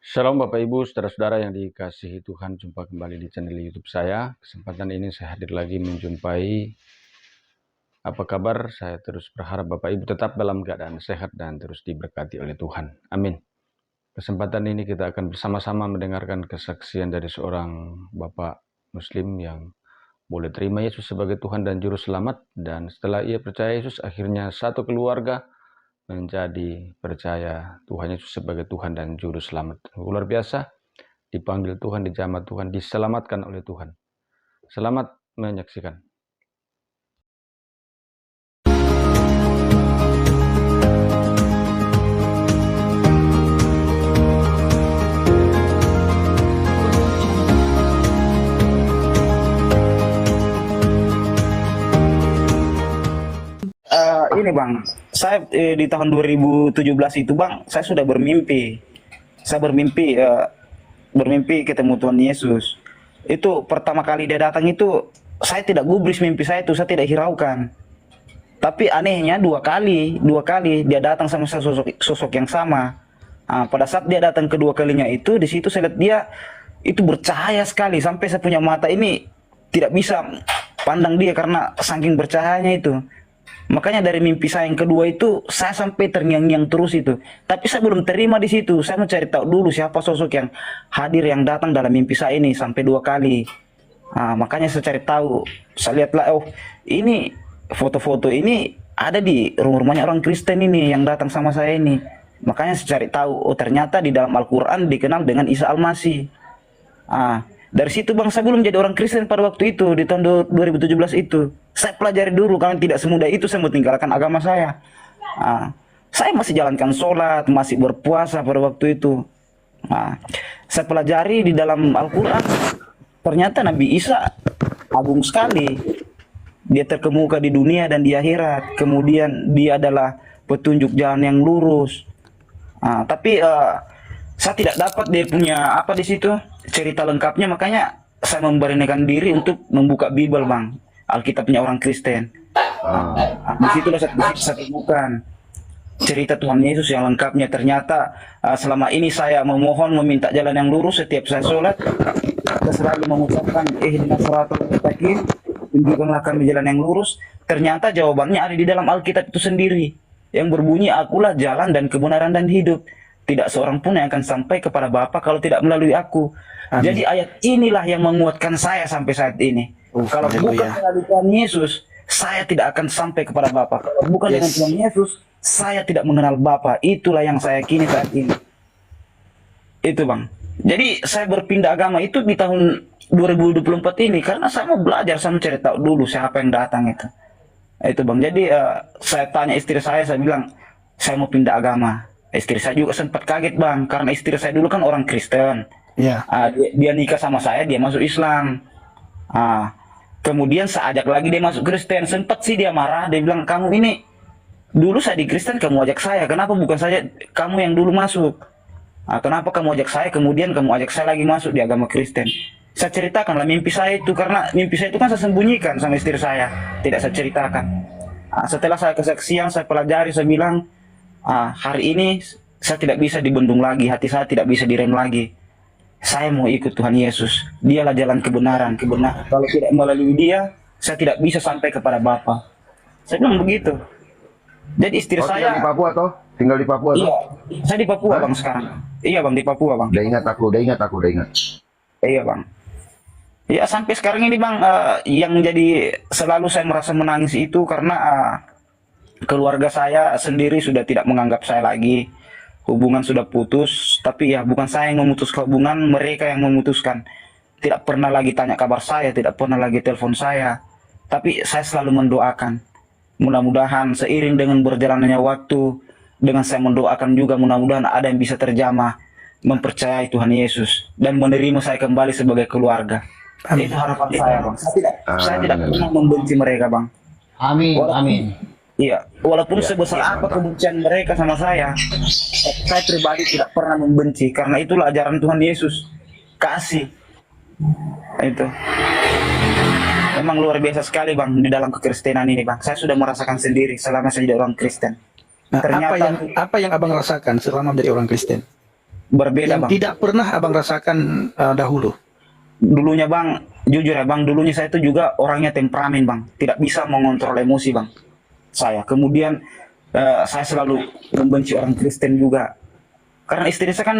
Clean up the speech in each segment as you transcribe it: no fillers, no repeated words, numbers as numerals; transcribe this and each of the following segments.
Shalom Bapak Ibu, saudara-saudara yang dikasihi Tuhan, jumpa kembali di channel YouTube saya. Kesempatan ini saya hadir lagi menjumpai. Apa kabar? Saya terus berharap Bapak Ibu tetap dalam keadaan sehat dan terus diberkati oleh Tuhan. Amin. Kesempatan ini kita akan bersama-sama mendengarkan kesaksian dari seorang Bapak Muslim yang boleh terima Yesus sebagai Tuhan dan Juru Selamat. Dan setelah ia percaya Yesus, akhirnya satu keluarga menjadi percaya Tuhan Yesus sebagai Tuhan dan Juru Selamat. Luar biasa, dipanggil Tuhan, dijamah Tuhan, diselamatkan oleh Tuhan. Selamat menyaksikan. Ini Bang, saya di tahun 2017 itu Bang, saya sudah bermimpi. Saya bermimpi ketemu Tuhan Yesus. Itu pertama kali dia datang itu, saya tidak gubris mimpi saya itu, saya tidak hiraukan. Tapi anehnya dua kali dia datang sama sosok yang sama. Pada saat dia datang kedua kalinya itu, di situ saya lihat dia itu bercahaya sekali sampai saya punya mata ini tidak bisa pandang dia karena saking bercahayanya itu. Makanya dari mimpi saya yang kedua itu saya sampai terngiang-ngiang terus itu. Tapi saya belum terima di situ. Saya mencari tahu dulu siapa sosok yang hadir yang datang dalam mimpi saya ini sampai dua kali. Makanya saya cari tahu. Saya lihatlah, oh ini foto-foto ini ada di rumah-rumahnya orang Kristen ini yang datang sama saya ini. Makanya saya cari tahu, oh ternyata di dalam Al-Quran dikenal dengan Isa Al-Masih. Dari situ Bang, saya belum jadi orang Kristen pada waktu itu, di tahun 2017 itu. Saya pelajari dulu, karena tidak semudah itu saya mau tinggalkan agama saya. Saya masih jalankan sholat, masih berpuasa pada waktu itu. Saya pelajari di dalam Al-Quran, ternyata Nabi Isa agung sekali. Dia terkemuka di dunia dan di akhirat. Kemudian dia adalah petunjuk jalan yang lurus. Tapi saya tidak dapat dia punya apa di situ cerita lengkapnya, makanya saya memberanikan diri untuk membuka Bible Bang, Alkitabnya orang Kristen. Di situlah saya temukan cerita Tuhan Yesus yang lengkapnya. Ternyata selama ini saya memohon meminta jalan yang lurus setiap saya sholat, saya selalu mengucapkan ihdinas siratal mustaqim, tunjukkanlah kami jalan yang lurus. Ternyata jawabannya ada di dalam Alkitab itu sendiri yang berbunyi, akulah jalan dan kebenaran dan hidup. Tidak seorang pun yang akan sampai kepada Bapa kalau tidak melalui aku. Amin. Jadi ayat inilah yang menguatkan saya sampai saat ini. Kalau bukan melalui Tuhan Yesus, saya tidak akan sampai kepada Bapa. Kalau bukan dengan Tuhan Yesus, saya tidak mengenal Bapa. Itulah yang saya yakini saat ini. Itu Bang. Jadi saya berpindah agama itu di tahun 2024 ini karena saya mau belajar, saya mencari tahu dulu siapa yang datang itu. Itu Bang. Jadi saya tanya istri saya bilang, saya mau pindah agama. Istri saya juga sempat kaget Bang, karena istri saya dulu kan orang Kristen. Dia nikah sama saya, dia masuk Islam. Kemudian saya ajak lagi dia masuk Kristen. Sempat sih dia marah, dia bilang, kamu ini dulu saya di Kristen, kamu ajak saya, kenapa bukan saja kamu yang dulu masuk? Kenapa kamu ajak saya, kemudian kamu ajak saya lagi masuk di agama Kristen? Saya ceritakanlah mimpi saya itu, karena mimpi saya itu kan saya sembunyikan sama istri saya, tidak saya ceritakan. Setelah saya kesaksian, saya pelajari, saya bilang, hari ini saya tidak bisa dibendung lagi, hati saya tidak bisa direm lagi. Saya mau ikut Tuhan Yesus. Dialah jalan kebenaran. Kalau tidak melalui dia, saya tidak bisa sampai kepada Bapa. Saya bilang begitu. Jadi istri saya tinggal di Papua toh? Tinggal di Papua toh? Iya, saya di Papua Bang sekarang. Iya Bang, di Papua Bang. Udah ingat aku. Iya Bang. Ya sampai sekarang ini Bang, yang jadi selalu saya merasa menangis itu karena keluarga saya sendiri sudah tidak menganggap saya lagi. Hubungan sudah putus, tapi ya bukan saya yang memutuskan hubungan, mereka yang memutuskan. Tidak pernah lagi tanya kabar saya, tidak pernah lagi telepon saya. Tapi saya selalu mendoakan. Mudah-mudahan seiring dengan berjalannya waktu, dengan saya mendoakan juga mudah-mudahan ada yang bisa terjamah, mempercayai Tuhan Yesus, dan menerima saya kembali sebagai keluarga. Itu harapan saya Bang. Saya tidak pernah membenci mereka Bang. Amin, amin. Iya, walaupun sebesar apa kebencian mereka sama saya pribadi tidak pernah membenci, karena itulah ajaran Tuhan Yesus, kasih. Itu memang luar biasa sekali Bang di dalam kekristenan ini Bang. Saya sudah merasakan sendiri selama saya jadi orang Kristen. Nah, Ternyata apa yang abang rasakan selama menjadi orang Kristen? berbeda yang bang. tidak pernah abang rasakan dahulu? Dulunya bang, jujur ya bang, dulunya saya itu juga orangnya temperamen bang, tidak bisa mengontrol emosi bang. Saya kemudian saya selalu membenci orang Kristen juga. Karena istri saya kan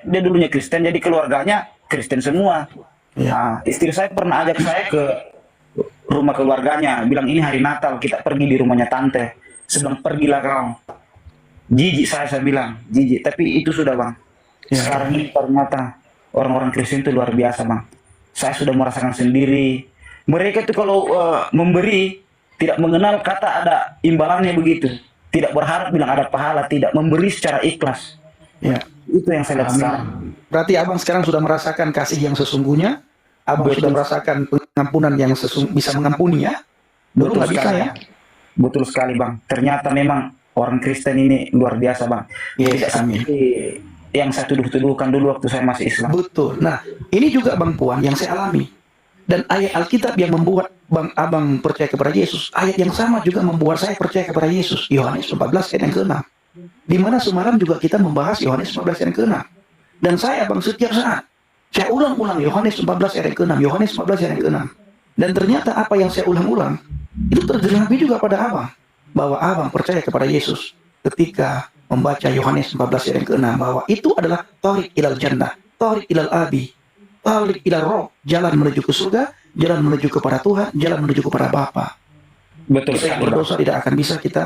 dia dulunya Kristen, jadi keluarganya Kristen semua. Ya. Nah, istri saya pernah ajak saya ke rumah keluarganya, bilang ini hari Natal kita pergi di rumahnya tante. Sedang pergilah kau. Jijik saya bilang, jijik. Tapi itu sudah bang. Ya. Sekarang ini ternyata orang-orang Kristen itu luar biasa bang. Saya sudah merasakan sendiri. Mereka itu kalau memberi tidak mengenal kata ada imbalannya begitu. Tidak berharap bilang ada pahala, tidak memberi secara ikhlas. Ya. Itu yang saya lihat sekarang. Berarti abang sekarang sudah merasakan kasih yang sesungguhnya. Abang Betul. sudah merasakan pengampunan yang bisa mengampuni ya. Dulu Betul nggak bisa sekali. ya. Betul sekali bang. Ternyata memang orang Kristen ini luar biasa bang. Yes, Tidak amin. seperti yang saya tuduh-tuduhkan dulu waktu saya masih Islam. Betul. Nah, ini juga Bang Puan yang saya alami. Dan ayat Alkitab yang membuat abang percaya kepada Yesus, ayat yang sama juga membuat saya percaya kepada Yesus. Yohanes 14 ayat yang ke-6. Di mana semalam juga kita membahas Yohanes 14 ayat yang ke-6. Dan saya bang setiap saat saya ulang-ulang Yohanes 14 ayat yang ke-6, Yohanes 14 ayat yang ke-6. Dan ternyata apa yang saya ulang-ulang itu tergenapi juga pada abang, bahwa abang percaya kepada Yesus ketika membaca Yohanes 14 ayat yang ke-6, bahwa itu adalah thariq ilal jannah, thariq ilal abi, thariq ilal roh, jalan menuju ke surga, jalan menuju kepada Tuhan, jalan menuju kepada Bapa. Betul Kita yang sekali bang. berdosa tidak akan bisa kita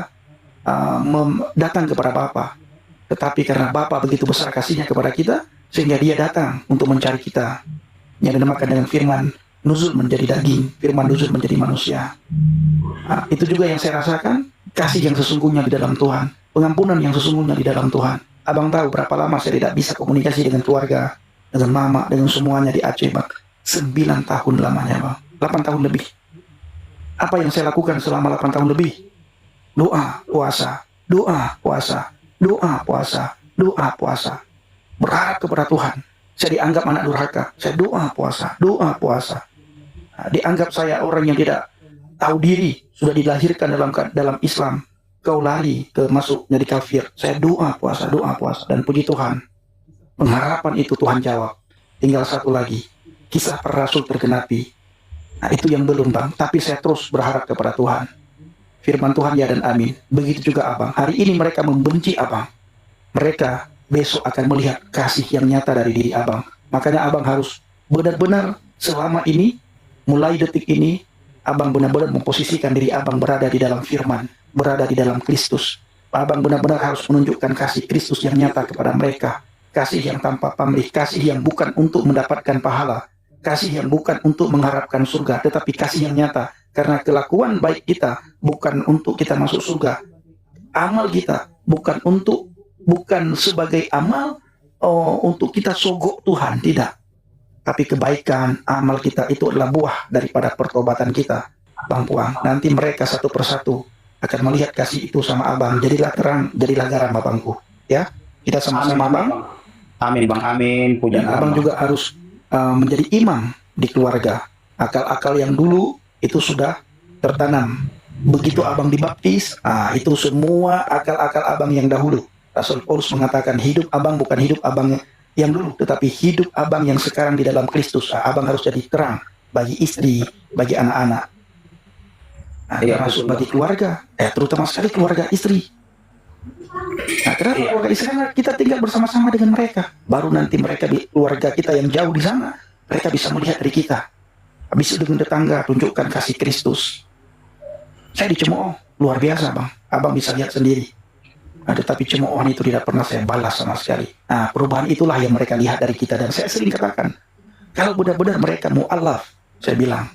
datang kepada Bapa. Tetapi karena Bapa begitu besar kasihnya kepada kita, sehingga dia datang untuk mencari kita. Yang dinamakan dengan firman nuzul menjadi daging, firman nuzul menjadi manusia. Nah, itu juga yang saya rasakan, kasih yang sesungguhnya di dalam Tuhan, pengampunan yang sesungguhnya di dalam Tuhan. Abang tahu berapa lama saya tidak bisa komunikasi dengan keluarga, dengan mama, dengan semuanya di Aceh bang. 9 tahun lamanya bang, 8 tahun lebih. Apa yang saya lakukan selama 8 tahun lebih? Doa, puasa, doa, puasa, doa, puasa, doa, puasa. Berharap kepada Tuhan. Saya dianggap anak durhaka. Saya doa, puasa, doa, puasa. Nah, dianggap saya orang yang tidak tahu diri, sudah dilahirkan dalam Islam. Kau lari ke masuk jadi kafir. Saya doa, puasa, dan puji Tuhan. Pengharapan itu Tuhan jawab. Tinggal satu lagi, kisah para rasul tergenapi. Nah, itu yang belum bang, tapi saya terus berharap kepada Tuhan. Firman Tuhan ya dan amin. Begitu juga abang. Hari ini mereka membenci abang. Mereka besok akan melihat kasih yang nyata dari diri abang. Makanya abang harus benar-benar selama ini, mulai detik ini, abang benar-benar memposisikan diri abang berada di dalam firman, berada di dalam Kristus. Abang benar-benar harus menunjukkan kasih Kristus yang nyata kepada mereka. Kasih yang tanpa pamrih, kasih yang bukan untuk mendapatkan pahala, kasih yang bukan untuk mengharapkan surga, tetapi kasih yang nyata. Karena kelakuan baik kita bukan untuk kita masuk surga. Amal kita bukan sebagai amal untuk kita sogok Tuhan, tidak. Tapi kebaikan amal kita itu adalah buah daripada pertobatan kita. Bang Puang, nanti mereka satu persatu akan melihat kasih itu sama abang. Jadilah terang, jadilah garam abangku. Ya, kita sama-sama bang. Amin bang, amin. Puji Dan abang juga harus menjadi imam di keluarga. Akal-akal yang dulu itu sudah tertanam. Begitu abang dibaptis, itu semua akal-akal abang yang dahulu. Rasul Paulus mengatakan hidup abang bukan hidup abang yang dulu, tetapi hidup abang yang sekarang di dalam Kristus. Abang harus jadi terang bagi istri, bagi anak-anak. Termasuk bagi keluarga, terutama sekali keluarga istri. Nah, kenapa keluarga istri? Karena kita tinggal bersama-sama dengan mereka. Baru nanti mereka di keluarga kita yang jauh di sana, mereka bisa melihat dari kita. Habis itu dengan tetangga, tunjukkan kasih Kristus. Saya dicemooh, luar biasa bang. Abang bisa lihat sendiri. Tetapi cemoohan itu tidak pernah saya balas sama sekali. Nah, perubahan itulah yang mereka lihat dari kita. Dan saya sering katakan, kalau benar-benar mereka mu'alaf, saya bilang,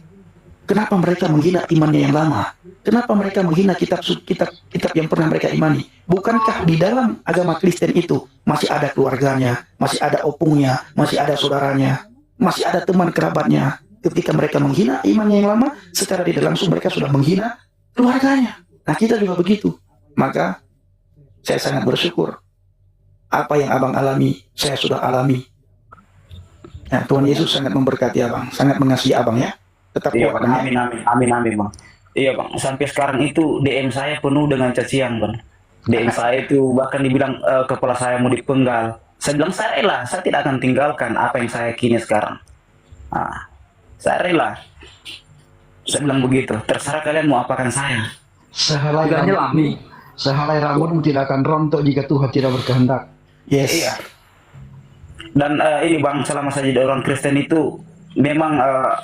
kenapa mereka menghina imannya yang lama? Kenapa mereka menghina kitab yang pernah mereka imani? Bukankah di dalam agama Kristen itu masih ada keluarganya, masih ada opungnya, masih ada saudaranya, masih ada teman kerabatnya? Ketika mereka menghina imannya yang lama, secara tidak langsung mereka sudah menghina keluarganya. Nah, kita juga begitu. Maka saya sangat bersyukur apa yang abang alami, saya sudah alami. Nah, Tuhan Yesus sangat memberkati abang, sangat mengasihi abang ya. Tetap Iya kuat bang, bang ya. amin, amin, amin, amin bang. Iya bang, sampai sekarang itu DM saya penuh dengan cacian bang. DM saya itu bahkan dibilang kepala saya mau dipenggal. Saya bilang saya rela, saya tidak akan tinggalkan apa yang saya yakini sekarang. Saya rela. Saya bilang begitu, terserah kalian mau apakan saya. Sehelai Tidak nyelam. rambut, sehelai rambutmu tidak akan rontok jika Tuhan tidak berkehendak. Yes. Iya. Dan ini bang, selama saya jadi orang Kristen itu memang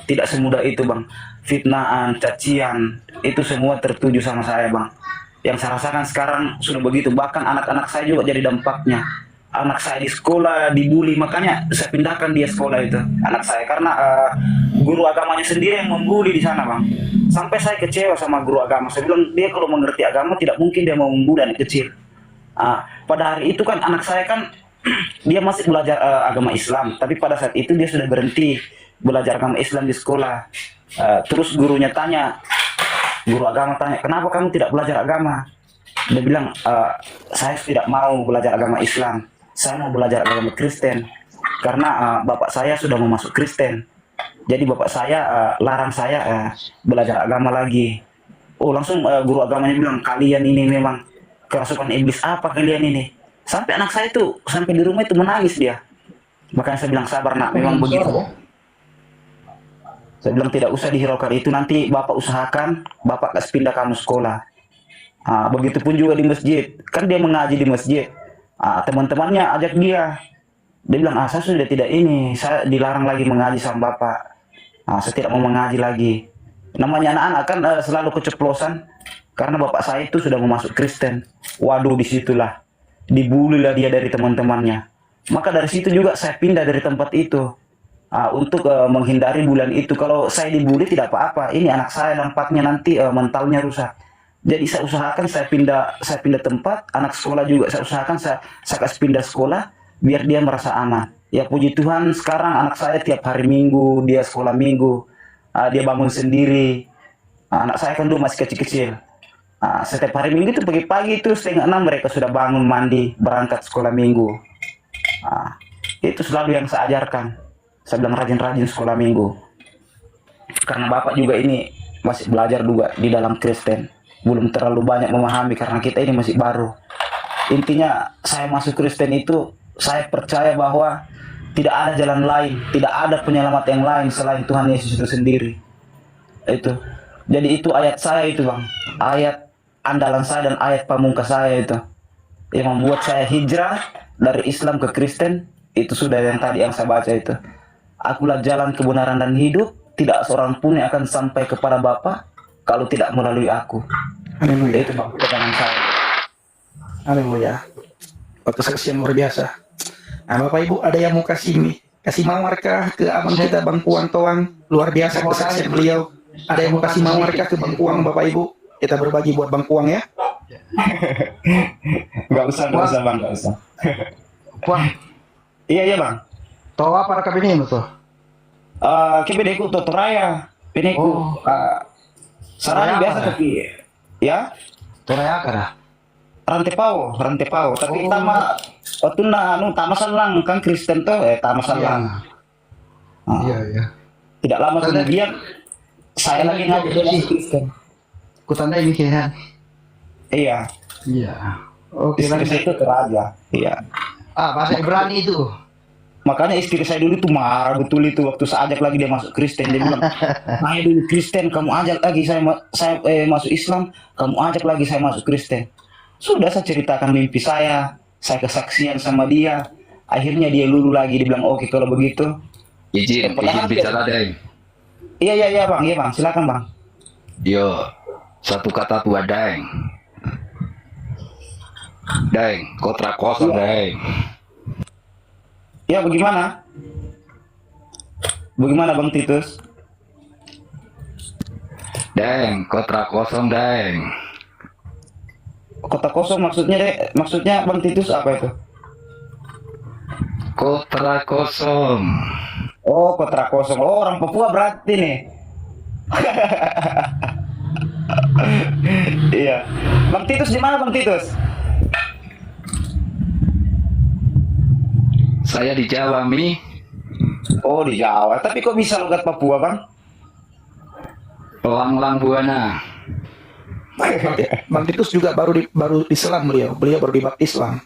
tidak semudah itu bang. Fitnahan, cacian, itu semua tertuju sama saya bang. Yang saya rasakan sekarang sudah begitu. Bahkan anak-anak saya juga jadi dampaknya. Anak saya di sekolah dibully, makanya saya pindahkan dia sekolah itu. Anak saya karena guru agamanya sendiri yang membuli di sana bang. Sampai saya kecewa sama guru agama. Saya bilang dia kalau mengerti agama tidak mungkin dia mau membuli anak kecil. Pada hari itu kan anak saya kan dia masih belajar agama Islam, tapi pada saat itu dia sudah berhenti belajar agama Islam di sekolah. Terus gurunya tanya, guru agama tanya, kenapa kamu tidak belajar agama? Dia bilang, saya tidak mau belajar agama Islam, saya mau belajar agama Kristen, karena bapak saya sudah mau masuk Kristen. Jadi bapak saya larang saya belajar agama lagi. Oh langsung guru agamanya bilang, kalian ini memang kerasukan iblis apa kalian ini? Sampai anak saya itu sampai di rumah itu menangis dia. Makanya saya bilang sabar nak, memang begitu. Saya bilang tidak usah dihiraukan itu, nanti bapak usahakan, bapak kasih pindah kamu sekolah. Begitupun juga di masjid, kan dia mengaji di masjid. Teman-temannya ajak dia. Dia bilang saya sudah tidak ini, saya dilarang lagi mengaji sama bapak. Saya tidak mau mengaji lagi. Namanya anak-anak kan selalu keceplosan, karena bapak saya itu sudah mau masuk Kristen. Waduh, disitulah dibully lah dia dari teman-temannya. Maka dari situ juga saya pindah dari tempat itu untuk menghindari bulan itu. Kalau saya dibully tidak apa-apa, ini anak saya dampaknya nanti mentalnya rusak. Jadi saya usahakan saya pindah tempat, anak sekolah juga saya usahakan saya kasih pindah sekolah biar dia merasa aman. Ya puji Tuhan sekarang anak saya tiap hari Minggu dia sekolah Minggu, dia bangun sendiri. Anak saya kan dulu masih kecil-kecil. Setiap hari Minggu itu pagi-pagi itu 5:30 mereka sudah bangun mandi berangkat sekolah Minggu. Itu selalu yang saya ajarkan. Saya bilang rajin-rajin sekolah Minggu. Karena bapak juga ini masih belajar juga di dalam Kristen. Belum terlalu banyak memahami karena kita ini masih baru. Intinya saya masuk Kristen itu saya percaya bahwa tidak ada jalan lain, tidak ada penyelamat yang lain selain Tuhan Yesus itu sendiri. Itu. Jadi itu ayat saya itu bang, ayat andalan saya dan ayat pamungkas saya itu yang membuat saya hijrah dari Islam ke Kristen. Itu sudah yang tadi yang saya baca itu. Akulah jalan kebenaran dan hidup, tidak seorang pun yang akan sampai kepada Bapa kalau tidak melalui aku. Haleluya. Itu bang pegangan saya. Haleluya. Kesaksian luar biasa. Bapak Ibu ada yang mau kasih mawarkah ke abang kita Bang Kuang Toang? Luar biasa kesaksian beliau. Ada yang mau kasih mawarkah ke Bang Kuang Bapak Ibu? Kita berbagi buat Bang Kuang ya. Gak usah bang, gak usah. Wah, Iya bang. tahu apa rekam ini tuh? Kebedeku Totoraya, peneku. Sarang biasa tapi ya. Toraya kah? Rantepau. Tapi tama waktu tama salang kan Kristen tuh tama salang. Iya. Tidak lama kemudian saya lagi ngaji dengan Kristen. Kutanda ini kan? Iya. Iya. Oke, Istri itu teraja. Iya. bahasa Ibrani itu. Makanya istri saya dulu tuh marah betul itu waktu saya ajak lagi dia masuk Kristen. Dia bilang, ayo dulu Kristen, kamu ajak lagi saya masuk Islam, kamu ajak lagi saya masuk Kristen. Sudah saya ceritakan mimpi saya kesaksian sama dia. Akhirnya dia lulu lagi, dia bilang oke kalau begitu. Izin bicara Deng. Iya bang, silakan bang. Yo, satu kata tua Deng. Deng, kontrak kosong Deng. Ya bagaimana? Bagaimana Bang Titus? Deng, kontrak kosong Deng. Kota kosong maksudnya Bang Titus apa itu? Kontrak kosong. Oh kontrak kosong. Oh orang Papua berarti nih. Iya. Bang Titus di mana Bang Titus? Saya di Jawa, Mi. Oh di Jawa. Tapi kok bisa logat Papua Bang? Lang Buana. Bang Titus juga baru Islam beliau baru dibaptis Islam.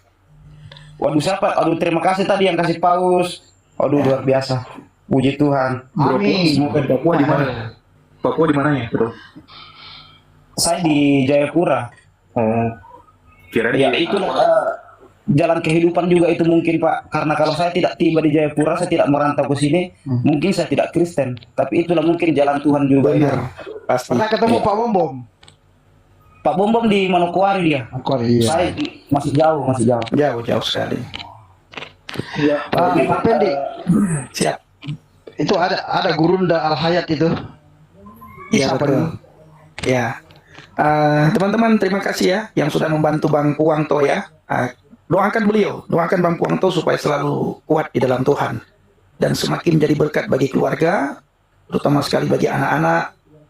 Waduh siapa? Aduh terima kasih tadi yang kasih paus. Aduh luar biasa. Puji Tuhan. Amin. Semoga Papua di mana? Papua di mananya, bro? saya di Jayapura. Oh, kira Ya itu jalan kehidupan juga itu mungkin Pak. Karena kalau saya tidak tiba di Jayapura, saya tidak merantau ke sini, mungkin saya tidak Kristen. Tapi itulah mungkin jalan Tuhan juga. benar. Pasti. Pernah ketemu Pak Bom Bom? Pak Bom Bom di Manokwari dia. Iya. Saya masih jauh, masih jauh. Jauh sekali. Pak Pendi, Siap. itu ada Gurunda Al Hayat itu. Iya Siapa betul. dulu? Ya. Teman-teman terima kasih ya yang sudah membantu Bang Puangto ya. Doakan beliau, doakan Bang Puangto supaya selalu kuat di dalam Tuhan dan semakin jadi berkat bagi keluarga, terutama sekali bagi anak-anak,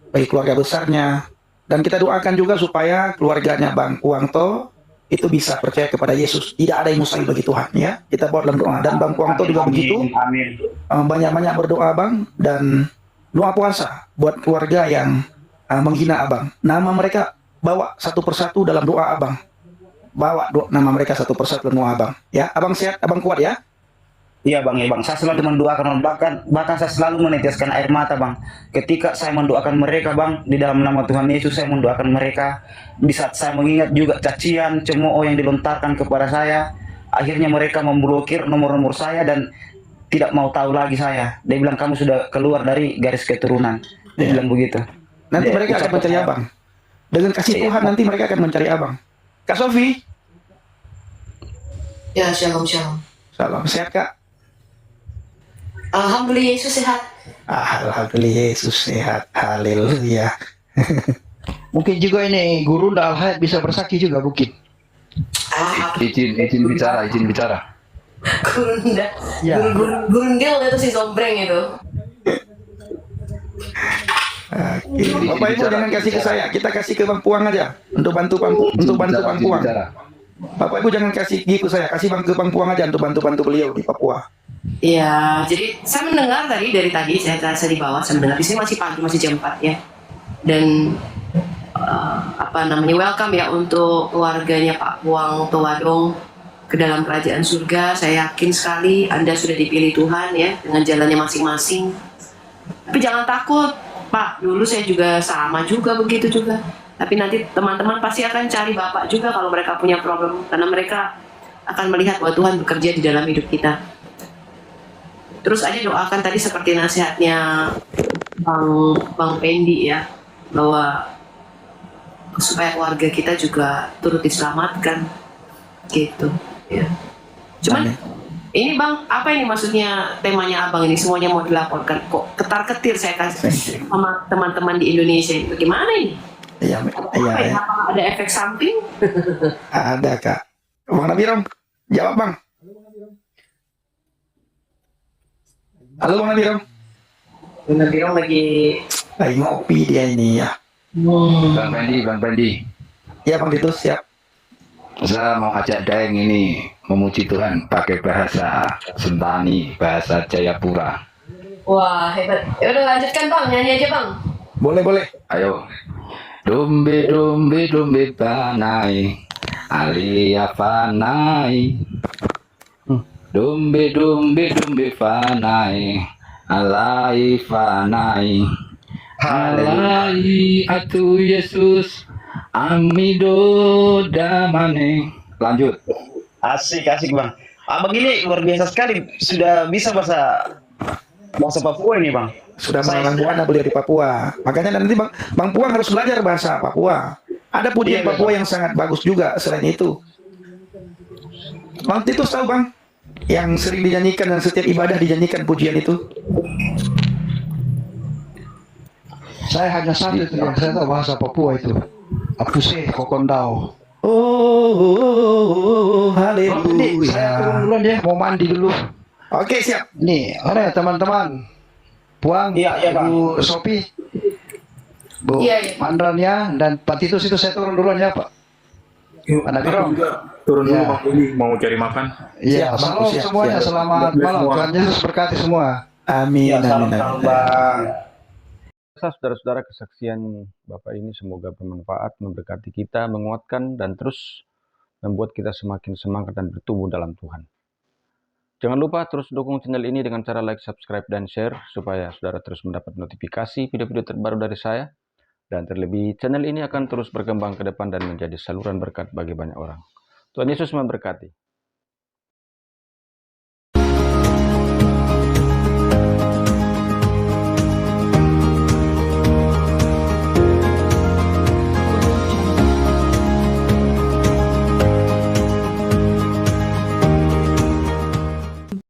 bagi keluarga besarnya. Dan kita doakan juga supaya keluarganya Bang Puangto itu bisa percaya kepada Yesus. Tidak ada yang mustahil bagi Tuhan ya. Kita bawa dalam doa dan Bang Puangto juga begitu. Amin. Banyak-banyak berdoa Bang dan doa puasa buat keluarga yang menghina Abang. Nama mereka bawa satu persatu dalam doa Abang. Bawa nama mereka satu persatu dalam doa Abang. Ya, Abang sehat, Abang kuat ya. Iya bang, ya bang. Saya selalu mendoakan, bahkan saya selalu meneteskan air mata bang. Ketika saya mendoakan mereka bang, di dalam nama Tuhan Yesus saya mendoakan mereka. Di saat saya mengingat juga cacian, cemooh yang dilontarkan kepada saya, akhirnya mereka memblokir nomor-nomor saya dan tidak mau tahu lagi saya. Dia bilang kamu sudah keluar dari garis keturunan. Dia Ya. bilang begitu. Nanti Ya, mereka akan ucapan mencari saya- Abang. Dengan kasih Iya. Tuhan nanti mereka akan mencari Abang. Kak Sofi, Ya, shalom, shalom. salam sehat Kak. Alhamdulillah Yesus sehat. Alhamdulillah Yesus sehat. Haleluya. Mungkin juga ini Gurunda Al Hayat bisa bersaksi juga mungkin. Izin bicara. Gurunda. Ya. Gurundil itu si Sombreng itu. Oke. Bapak Ibu jangan kasih ke saya, kita kasih ke Bang Puang aja untuk bantu Bang Puang. Bapak Ibu jangan kasih ke saya, kasih ke Bang Puang aja untuk bantu beliau di Papua. Ya, jadi saya mendengar tadi saya di bawah, saya mendengar di sini masih pagi, masih jam 4 ya. Dan welcome ya untuk keluarganya Pak Puang Towadong ke dalam kerajaan surga. Saya yakin sekali Anda sudah dipilih Tuhan ya dengan jalannya masing-masing. Tapi jangan takut, Pak. Dulu saya juga sama juga begitu juga. Tapi nanti teman-teman pasti akan cari Bapak juga kalau mereka punya problem karena mereka akan melihat bahwa Tuhan bekerja di dalam hidup kita. Terus aja doakan tadi seperti nasihatnya Bang Pendi ya, bahwa supaya keluarga kita juga turut diselamatkan gitu ya. Cuman Amin. ini Bang, apa ini maksudnya temanya Abang ini semuanya mau dilaporkan kok ketar-ketir saya kasih sama teman-teman di Indonesia ini. Bagaimana ini? Iya, Apa iya, ya? ya. Apakah ada efek samping? Ada Kak. Bang Nabirong, jawab Bang. Halo Bang Nabirong. Bang Birong lagi Lagi ngopi dia ini ya. Bang Pendi. Ya Bang Titus siap. Saya mau ajak Daeng ini memuji Tuhan pakai bahasa Sentani, bahasa Jayapura. Wah, hebat. Ya udah lanjutkan Bang, nyanyi aja Bang. Boleh. Ayo. Dombe panai, alia panai. Dombe panai, alai panai. Alai atu Yesus, amido damane. Lanjut. Asik bang. Abang ini luar biasa sekali. Sudah bisa bahasa Papua ini bang. Sudah mengalami buana beliau di Papua. Makanya nanti Bang Puang harus belajar bahasa Papua. Ada pujian Iya, Papua Bang. yang sangat bagus juga selain itu. Bang Titus tahu Bang? Yang sering dinyanyikan dan setiap ibadah dinyanyikan pujian itu. Saya hanya satu itu yang saya tahu bahasa Papua itu. Apuse Kokondao. Oh, Ini saya turun haleluya. duluan ya, mau mandi dulu. Oke, siap. Nih, ada teman-teman. Puang, Iya, Bang. Bu Sopi, Bu Iya, iya. Mandran ya, dan Pak Titus itu saya turun duluan ya Pak. Anak Birong. Turun dulu Ya. Bang Willy, mau cari makan. Iya, Siap, salam siap, semuanya, siap. selamat Bless malam. semua. Tuhan Yesus berkati semua. Amin, Ya, amin, salam amin. bang. Saudara-saudara, kesaksian Bapak ini semoga bermanfaat, memberkati kita, menguatkan, dan terus membuat kita semakin semangat dan bertumbuh dalam Tuhan. Jangan lupa terus dukung channel ini dengan cara like, subscribe, dan share, supaya saudara terus mendapat notifikasi video-video terbaru dari saya. Dan terlebih, channel ini akan terus berkembang ke depan dan menjadi saluran berkat bagi banyak orang. Tuhan Yesus memberkati.